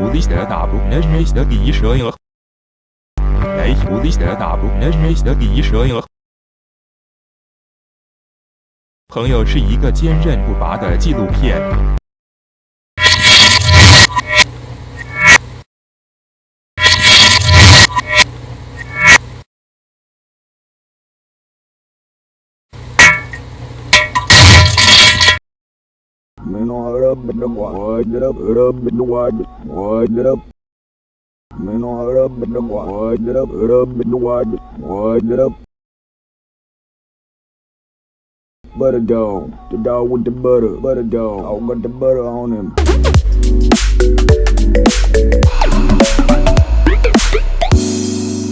English的大部那是没的第一摄影。English的大部那是没的第一摄影。朋友是一个坚韧不拔的纪录片。Man, hard up in the water, get up in the water, get up. Man, hard up in the water, get up in the water, get up. Butter dog, the dog with the butter dog. I got the butter on him.